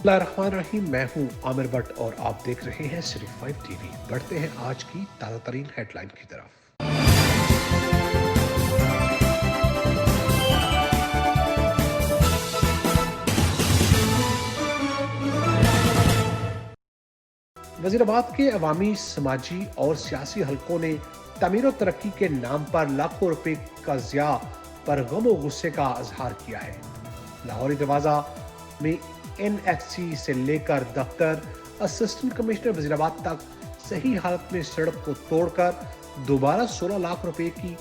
बिस्मिल्लाहिर्रहमानिर्रहीम। मैं हूं आमिर भट्ट और आप देख रहे हैं सिटी 5 टीवी। बढ़ते हैं आज की ताज़ा तरीन हेडलाइन की तरफ। वजीराबाद के अवामी, समाजी और सियासी हलकों ने तमीर और तरक्की के नाम पर लाखों रुपए का ज़िया पर गम और गुस्से का इजहार किया है। लाहौरी दरवाजा में NHC से लेकर दफ्तर, असिस्टेंट कमिश्नर वजीराबाद तक सही हालत में सड़क को तोड़कर दोबारा 16 लाख रुपए की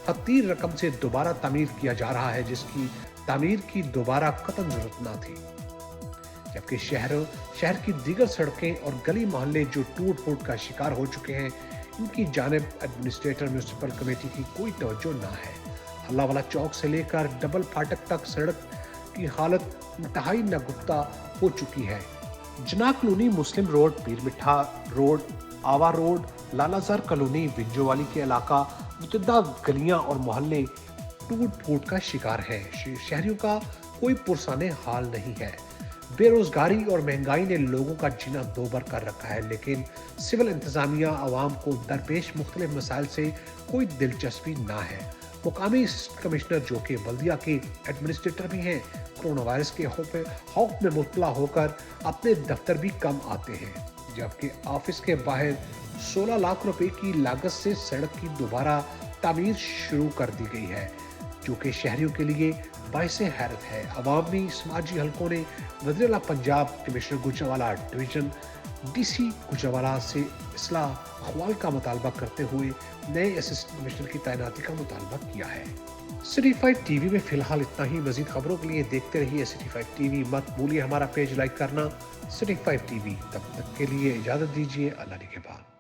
हतीर रकम से दोबारा तामीर किया जा रहा है, जिसकी तामीर की दोबारा कतई जरूरत न थी। जबकि शहर की दीगर सड़कें और गली मोहल्ले जो टूट फूट का शिकार हो चुके हैं, इनकी जानिब एडमिनिस्ट्रेटर म्युनिसिपल कमेटी की कोई तवज्जो ना है। हल्लावाला चौक से लेकर डबल फाटक तक सड़क की हालत इंतहाई नागुफ्ता हो चुकी है। जना कॉलोनी, मुस्लिम रोड, पीर मिठा रोड, आवा रोड, लालाजर कॉलोनी, विंजोवाली के इलाका, मुतद्दा गलियां और मोहल्ले टूट फूट का शिकार है। शहरियों का कोई पुरसाने हाल नहीं है। बेरोजगारी और महंगाई ने लोगों का जीना दोबर कर रखा है, लेकिन सिविल इंतजामिया आवाम को दरपेश मुख्तलिफ मसाइल से कोई दिलचस्पी ना है। मुकामी कमिश्नर, जो कि बल्दिया के एडमिनिस्ट्रेटर भी हैं, कोरोना वायरस के खौफ में मुब्तला होकर अपने दफ्तर भी कम आते हैं। जबकि ऑफिस के बाहर 16 लाख रुपए की लागत से सड़क की दोबारा तामीर शुरू कर दी गई है, जो कि शहरियों के लिए बाइस हैरत है। अवामी समाजी हलकों ने वज़ीर-ए-आला Punjab, commissioner Gujranwala division, DC Gujranwala से इस्लाह अहवाल का मुतालबा करते हुए नए असिस्टेंट कमिश्नर की तैनाती का मुतालबा किया है। सिटी 5 टीवी में फिलहाल इतना ही। मजीद खबरों के लिए देखते रहिए सिटी 5 टीवी। मत भूलिए हमारा पेज लाइक करना, सिटी 5 टीवी। तब तक के लिए इजाजत दीजिए। अल्लाह के बाद।